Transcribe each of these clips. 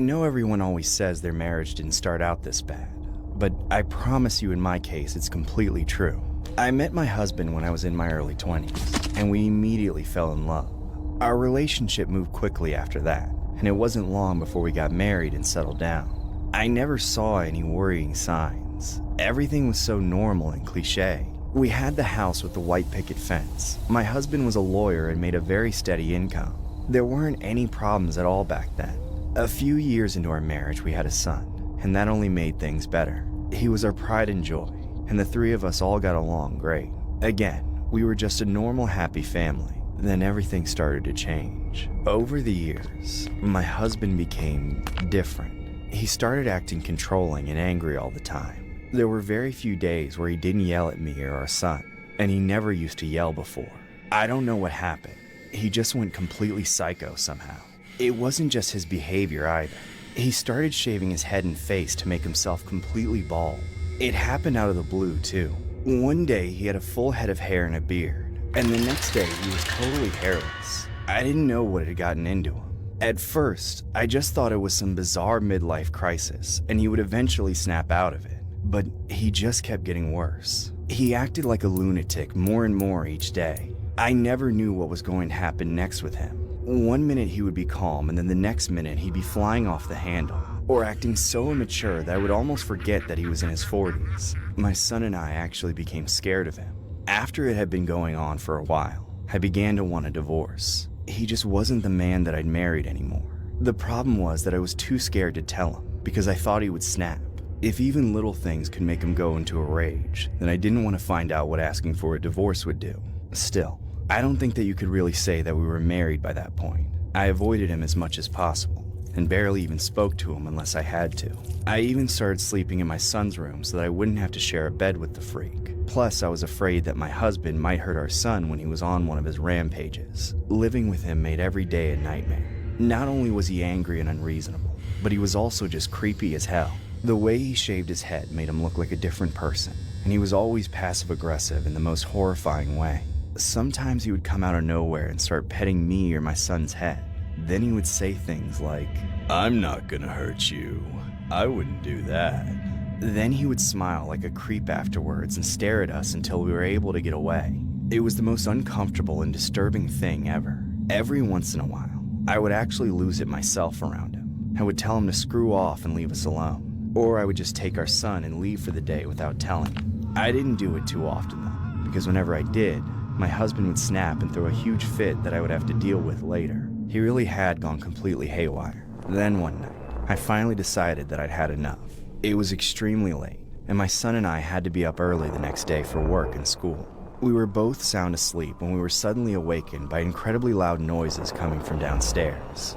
know everyone always says their marriage didn't start out this bad, but I promise you in my case it's completely true. I met my husband when I was in my early 20s, and we immediately fell in love. Our relationship moved quickly after that, and it wasn't long before we got married and settled down. I never saw any worrying signs. Everything was so normal and cliche. We had the house with the white picket fence. My husband was a lawyer and made a very steady income. There weren't any problems at all back then. A few years into our marriage, we had a son, and that only made things better. He was our pride and joy, and the three of us all got along great. Again, we were just a normal, happy family. Then everything started to change. Over the years, my husband became different. He started acting controlling and angry all the time. There were very few days where he didn't yell at me or our son, and he never used to yell before. I don't know what happened. He just went completely psycho somehow. It wasn't just his behavior either. He started shaving his head and face to make himself completely bald. It happened out of the blue too. One day he had a full head of hair and a beard, and the next day he was totally hairless. I didn't know what had gotten into him. At first, I just thought it was some bizarre midlife crisis, and he would eventually snap out of it. But he just kept getting worse. He acted like a lunatic more and more each day. I never knew what was going to happen next with him. One minute he would be calm, and then the next minute he'd be flying off the handle, or acting so immature that I would almost forget that he was in his 40s. My son and I actually became scared of him. After it had been going on for a while, I began to want a divorce. He just wasn't the man that I'd married anymore. The problem was that I was too scared to tell him, because I thought he would snap. If even little things could make him go into a rage, then I didn't want to find out what asking for a divorce would do. Still, I don't think that you could really say that we were married by that point. I avoided him as much as possible, and barely even spoke to him unless I had to. I even started sleeping in my son's room so that I wouldn't have to share a bed with the freak. Plus, I was afraid that my husband might hurt our son when he was on one of his rampages. Living with him made every day a nightmare. Not only was he angry and unreasonable, but he was also just creepy as hell. The way he shaved his head made him look like a different person, and he was always passive-aggressive in the most horrifying way. Sometimes he would come out of nowhere and start petting me or my son's head. Then he would say things like, "I'm not gonna hurt you. I wouldn't do that." Then he would smile like a creep afterwards and stare at us until we were able to get away. It was the most uncomfortable and disturbing thing ever. Every once in a while, I would actually lose it myself around him. I would tell him to screw off and leave us alone. Or I would just take our son and leave for the day without telling him. I didn't do it too often though, because whenever I did, my husband would snap and throw a huge fit that I would have to deal with later. He really had gone completely haywire. Then one night, I finally decided that I'd had enough. It was extremely late, and my son and I had to be up early the next day for work and school. We were both sound asleep when we were suddenly awakened by incredibly loud noises coming from downstairs.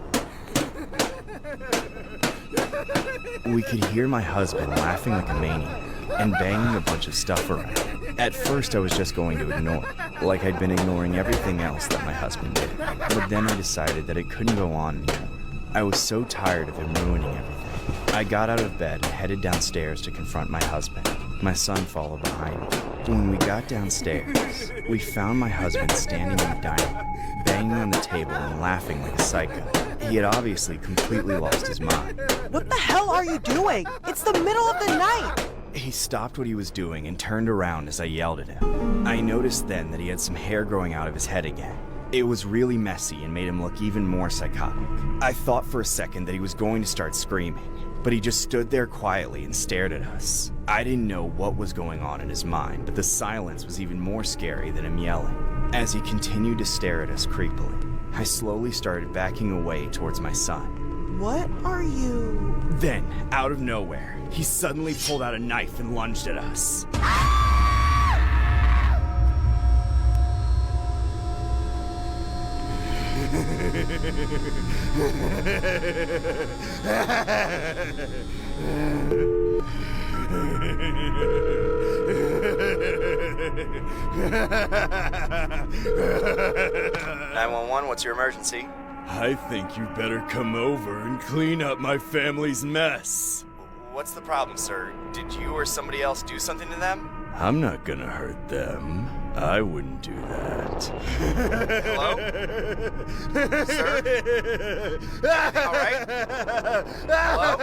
We could hear my husband laughing like a maniac and banging a bunch of stuff around. At first I was just going to ignore it, like I'd been ignoring everything else that my husband did. But then I decided that it couldn't go on anymore. I was so tired of him ruining everything. I got out of bed and headed downstairs to confront my husband. My son followed behind me. When we got downstairs, we found my husband standing in the dining room, banging on the table and laughing like a psycho. He had obviously completely lost his mind. What the hell are you doing? It's the middle of the night! He stopped what he was doing and turned around as I yelled at him. I noticed then that he had some hair growing out of his head again. It was really messy and made him look even more psychotic. I thought for a second that he was going to start screaming, but he just stood there quietly and stared at us. I didn't know what was going on in his mind, but the silence was even more scary than him yelling. As he continued to stare at us creepily, I slowly started backing away towards my son. What are you... Then, out of nowhere, he suddenly pulled out a knife and lunged at us. "911, what's your emergency?" I think you better come over and clean up my family's mess. "What's the problem, sir? Did you or somebody else do something to them?" I'm not gonna hurt them. I wouldn't do that. Hello? Sir? All right? Hello?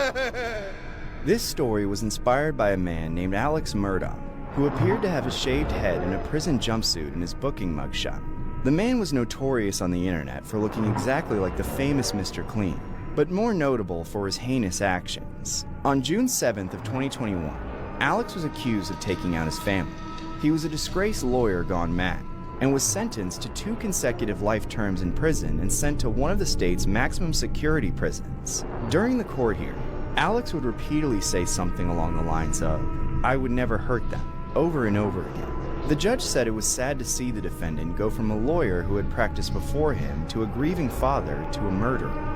This story was inspired by a man named Alex Murdaugh, who appeared to have a shaved head and a prison jumpsuit in his booking mugshot. The man was notorious on the internet for looking exactly like the famous Mr. Clean, but more notable for his heinous actions. On June 7th of 2021, Alex was accused of taking out his family. He was a disgraced lawyer gone mad, and was sentenced to 2 consecutive life terms in prison and sent to one of the state's maximum security prisons. During the court hearing, Alex would repeatedly say something along the lines of, "I would never hurt them," over and over again. The judge said it was sad to see the defendant go from a lawyer who had practiced before him to a grieving father to a murderer.